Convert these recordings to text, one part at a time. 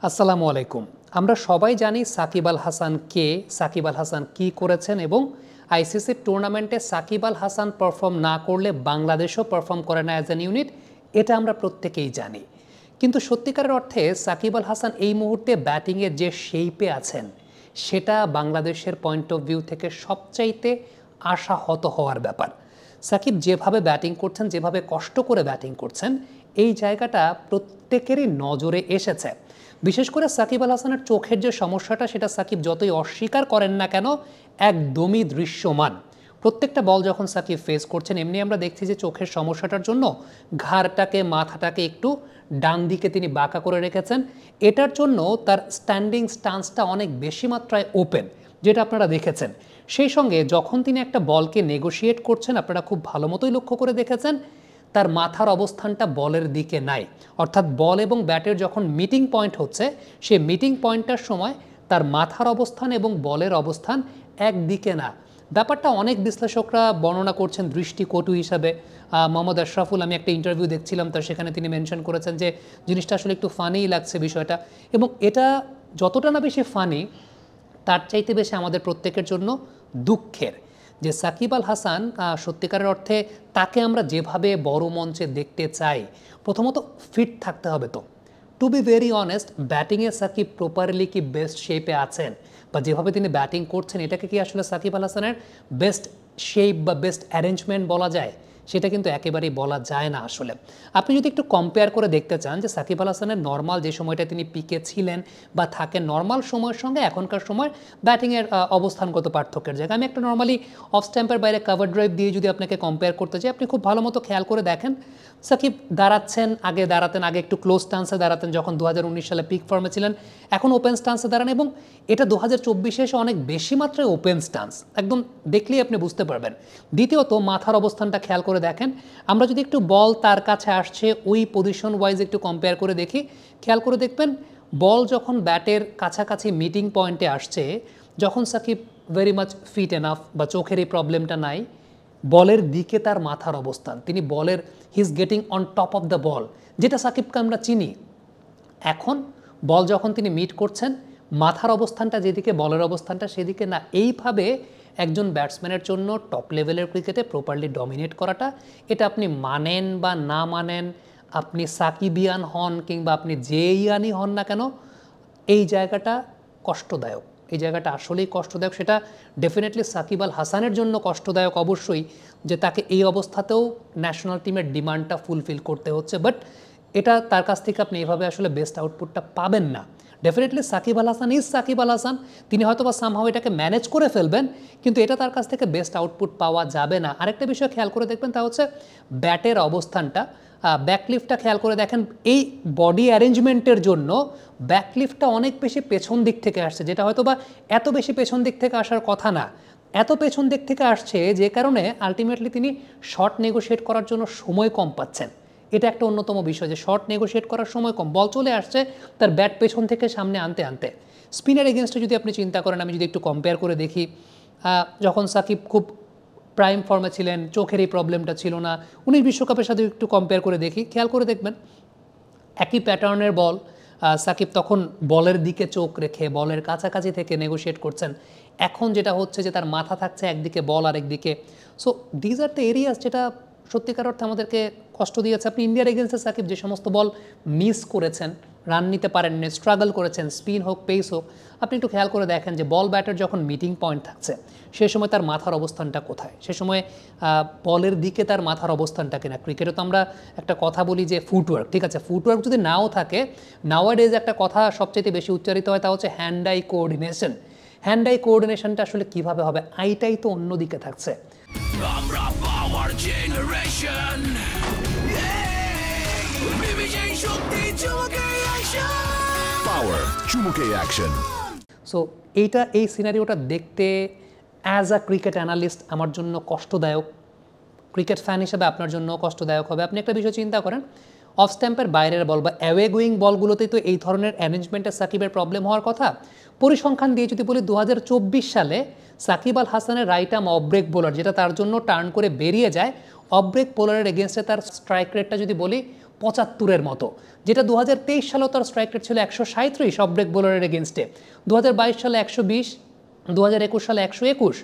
আসসালামু আলাইকুম। আমরা সবাই জানি সাকিব আল হাসান কে, সাকিব আল হাসান কী করেছেন এবং আইসিসির টুর্নামেন্টে সাকিব আল হাসান পারফর্ম না করলে বাংলাদেশও পারফর্ম করে না অ্যাজ অ্যান ইউনিট, এটা আমরা প্রত্যেকেই জানি। কিন্তু সত্যিকারের অর্থে সাকিব আল হাসান এই মুহূর্তে ব্যাটিংয়ের যে শেইপে আছেন সেটা বাংলাদেশের পয়েন্ট অফ ভিউ থেকে সবচাইতে আশাহত হওয়ার ব্যাপার। সাকিব যেভাবে ব্যাটিং করছেন, যেভাবে কষ্ট করে ব্যাটিং করছেন, এই জায়গাটা প্রত্যেকেরই নজরে এসেছে। বিশেষ করে সাকিব আল হাসানের চোখের যে সমস্যাটা, সেটা সাকিব যতই অস্বীকার করেন না কেন একদমই দৃশ্যমান। প্রত্যেকটা বল যখন সাকিব ফেস করছেন, এমনি আমরা দেখছি যে চোখের সমস্যাটার জন্য ঘাড়টাকে, মাথাটাকে একটু ডান দিকে তিনি বাঁকা করে রেখেছেন। এটার জন্য তার স্ট্যান্ডিং স্টান্সটা অনেক বেশি মাত্রায় ওপেন, যেটা আপনারা দেখেছেন। সেই সঙ্গে যখন তিনি একটা বলকে নেগোশিয়েট করছেন, আপনারা খুব ভালো মতোই লক্ষ্য করে দেখেছেন তার মাথার অবস্থানটা বলের দিকে নাই। অর্থাৎ বল এবং ব্যাটের যখন মিটিং পয়েন্ট হচ্ছে, সেই মিটিং পয়েন্টটার সময় তার মাথার অবস্থান এবং বলের অবস্থান একদিকে না। ব্যাপারটা অনেক বিশ্লেষকরা বর্ণনা করছেন দৃষ্টিকটু হিসাবে। মোহাম্মদ আশরাফুল, আমি একটা ইন্টারভিউ দেখছিলাম তার, সেখানে তিনি মেনশন করেছেন যে জিনিসটা আসলে একটু ফানিই লাগছে বিষয়টা। এবং এটা যতটা না বেশি ফানি, তার চাইতে বেশি আমাদের প্রত্যেকের জন্য দুঃখের যে সাকিব আল হাসান সত্যিকারের অর্থে তাকে আমরা যেভাবে বড় মঞ্চে দেখতে চাই, প্রথমত ফিট থাকতে হবে। তো টু বি ভেরি অনেস্ট, ব্যাটিংয়ে সাকিব প্রপারলি কি বেস্ট শেপে আছেন, বা যেভাবে তিনি ব্যাটিং করছেন এটাকে কি আসলে সাকিব আল হাসানের বেস্ট শেপ বা বেস্ট অ্যারেঞ্জমেন্ট বলা যায়? সেটা কিন্তু একেবারেই বলা যায় না আসলে। আপনি যদি একটু কম্পেয়ার করে দেখতে চান যে সাকিব আল হাসানের নর্মাল যে সময়টা তিনি পিকে ছিলেন বা থাকেন, নর্মাল সময়ের সঙ্গে এখনকার সময় ব্যাটিংয়ের অবস্থানগত পার্থক্যের জায়গায়, আমি একটা নর্মালি অফ স্ট্যাম্পের বাইরে কভার ড্রাইভ দিয়ে যদি আপনাকে কম্পেয়ার করতে চাই, আপনি খুব ভালো মতো খেয়াল করে দেখেন সাকিব দাঁড়াচ্ছেন, আগে একটু ক্লোজ স্টান্সে দাঁড়াতেন যখন 2019 সালে পিক ফর্মে ছিলেন, এখন ওপেন স্টান্সে দাঁড়ান এবং এটা 2024 এসে অনেক বেশি মাত্রায় ওপেন স্টান্স, একদম দেখলেই আপনি বুঝতে পারবেন। দ্বিতীয়ত মাথার অবস্থানটা খেয়াল করে দেখেন, আমরা যদি একটু বল তার কাছে আসছে ওই পজিশন ওয়াইজ একটু কম্পেয়ার করে দেখি, খেয়াল করে দেখবেন বল যখন ব্যাটের কাছাকাছি মিটিং পয়েন্টে আসছে, যখন Shakib very much fit enough বা চোখের এই প্রবলেমটা নাই, বলের দিকে তার মাথার অবস্থান, তিনি বলের he is getting on top of the ball, যেটা সাকিবকে আমরা চিনি। এখন বল যখন তিনি মিট করছেন, মাথার অবস্থানটা যেদিকে, বলের অবস্থানটা সেদিকে না। এইভাবে একজন ব্যাটসম্যানের জন্য টপ লেভেলের ক্রিকেটে প্রপারলি ডমিনেট করাটা, এটা আপনি মানেন বা না মানেন, আপনি সাকিবিয়ান হন কিংবা আপনি যে ইয়ানই হন না কেন, এই জায়গাটা কষ্টদায়ক। এই জায়গাটা আসলেই কষ্টদায়ক। সেটা ডেফিনেটলি সাকিব আল হাসানের জন্য কষ্টদায়ক অবশ্যই, যে তাকে এই অবস্থাতেও ন্যাশনাল টিমের ডিমান্ডটা ফুলফিল করতে হচ্ছে। বাট এটা তার কাছ থেকে আপনি এভাবে আসলে বেস্ট আউটপুটটা পাবেন না। ডেফিনেটলি সাকিব আল হাসান ইজ সাকিব আল হাসান, তিনি হয়তো বা সামহাও এটাকে ম্যানেজ করে ফেলবেন, কিন্তু এটা তার কাছ থেকে বেস্ট আউটপুট পাওয়া যাবে না। আরেকটা বিষয় খেয়াল করে দেখবেন, তা হচ্ছে ব্যাটের অবস্থানটা, ব্যাকলিফটটা খেয়াল করে দেখেন। এই বডি অ্যারেঞ্জমেন্টের জন্য ব্যাকলিফটটা অনেক বেশি পেছন দিক থেকে আসছে, যেটা হয়তো বা এত বেশি পেছন দিক থেকে আসার কথা না। এত পেছন দিক থেকে আসছে যে কারণে আলটিমেটলি তিনি শট নেগোশিয়েট করার জন্য সময় কম পাচ্ছেন। এটা একটা অন্যতম বিষয় যে শট নেগোশিয়েট করার সময় কম, বল চলে আসছে তার ব্যাট পেছন থেকে সামনে আনতে আনতে। স্পিনার এগেনস্টে যদি আপনি চিন্তা করেন, আমি যদি একটু কম্পেয়ার করে দেখি, যখন সাকিব খুব প্রাইম ফর্মে ছিলেন, চোখের এই প্রবলেমটা ছিল না। 19 বিশ্বকাপের সাথে একটু কম্পেয়ার করে দেখি, খেয়াল করে দেখবেন একই প্যাটার্নের বল, সাকিব তখন বলের দিকে চোখ রেখে বলের কাছাকাছি থেকে নেগোশিয়েট করছেন। এখন যেটা হচ্ছে যে তার মাথা থাকছে একদিকে, বল আরেকদিকে। So these are the areas যেটা সত্যিকার অর্থে আমাদেরকে কষ্ট দিয়েছে। আপনি ইন্ডিয়ার এগেনস্টে সাকিব যে সমস্ত বল মিস করেছেন, রান নিতে পারেননি, স্ট্রাগল করেছেন, স্পিন হোক পেস হোক, আপনি একটু খেয়াল করে দেখেন যে বল ব্যাটার যখন মিটিং পয়েন্ট থাকছে, সে সময় তার মাথার অবস্থানটা কোথায়, সে সময় বলের দিকে তার মাথার অবস্থানটা কিনা। ক্রিকেটে তো আমরা একটা কথা বলি যে ফুটওয়ার্ক, ঠিক আছে, ফুটওয়ার্ক যদি নাও থাকে, নাওয়াডেজ একটা কথা সবচেয়ে বেশি উচ্চারিত হয়, তা হচ্ছে hand eye coordination. Hand eye কোঅর্ডিনেশনটা আসলে কীভাবে হবে, আইটাই তো অন্যদিকে থাকছে। আমরা পাওয়ার জেনারেশন, শক্তি চুমুকে অ্যাকশন, পাওয়ার চুমুকে অ্যাকশন। সো এই সিনারিওটা দেখতে অ্যাজ আ ক্রিকেট অ্যানালিস্ট আমার জন্য কষ্টদায়ক, ক্রিকেট ফ্যান হিসেবে আপনার জন্য কষ্টদায়ক হবে। আপনি একটা বিষয় চিন্তা করেন, অফ স্ট্যাম্পের বাইরের বল বা অ্যাওয়ে গোয়িং বলগুলোতেই তো এই ধরনের অ্যারেঞ্জমেন্টে সাকিবের প্রবলেম হওয়ার কথা। পরিসংখ্যান দিয়ে যদি বলি, 2024 সালে সাকিব আল হাসানের right arm off break bowler, যেটা তার জন্য টার্ন করে বেরিয়ে যায়, অফ ব্রেক বোলারের এগেনস্টে তার স্ট্রাইক রেটটা যদি বলি 75-এর মতো, যেটা 2023 সালেও তার স্ট্রাইক রেট ছিল 137 অফ ব্রেক বোলারের এগেনস্টে, 2022 সালে 120, 2021 সালে 121।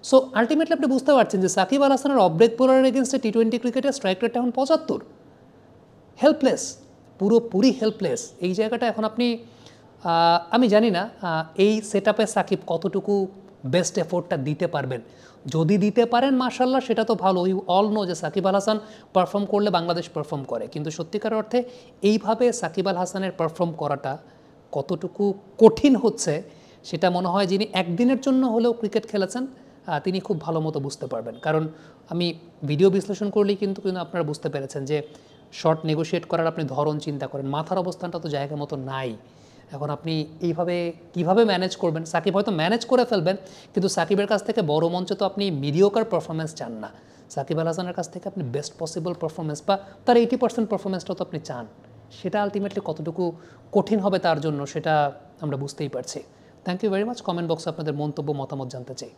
সো আলটিমেটলি আপনি বুঝতে পারছেন যে সাকিব আল হাসানের অফ ব্রেক বোলারের এগেনস্টে টি-20 ক্রিকেটের স্ট্রাইক রেটটা এখন 75। হেল্পলেস, পুরোপুরি হেল্পলেস এই জায়গাটা এখন আপনি। আমি জানি না এই সেট আপে সাকিব কতটুকু বেস্ট এফোর্টটা দিতে পারবেন। যদি দিতে পারেন মাশাল্লাহ, সেটা তো ভালো। উই অল নো যে সাকিব আল হাসান পারফর্ম করলে বাংলাদেশ পারফর্ম করে, কিন্তু সত্যিকার অর্থে এইভাবে সাকিব আল হাসানের পারফর্ম করাটা কতটুকু কঠিন হচ্ছে সেটা মনে হয় যিনি একদিনের জন্য হলেও ক্রিকেট খেলেছেন তিনি খুব ভালো মতো বুঝতে পারবেন। কারণ আমি ভিডিও বিশ্লেষণ করলেই কিন্তু আপনারা বুঝতে পেরেছেন যে শর্ট নেগোশিয়েট করার আপনি ধরন চিন্তা করেন, মাথার অবস্থানটা তো জায়গা মতো নাই। এখন আপনি এইভাবে কিভাবে ম্যানেজ করবেন? সাকিব হয়তো ম্যানেজ করে ফেলবেন, কিন্তু সাকিবের কাছ থেকে বড় মঞ্চে তো আপনি মিডিওকার পারফরমেন্স চান না। সাকিব আল হাসানের কাছ থেকে আপনি বেস্ট পসিবল পারফরমেন্স বা তার 80% পারফরমেন্সটা তো আপনি চান। সেটা আলটিমেটলি কতটুকু কঠিন হবে তার জন্য সেটা আমরা বুঝতেই পারছি। Thank you very much. Comment বক্সে আপনাদের মন্তব্য মতামত জানতে চাই।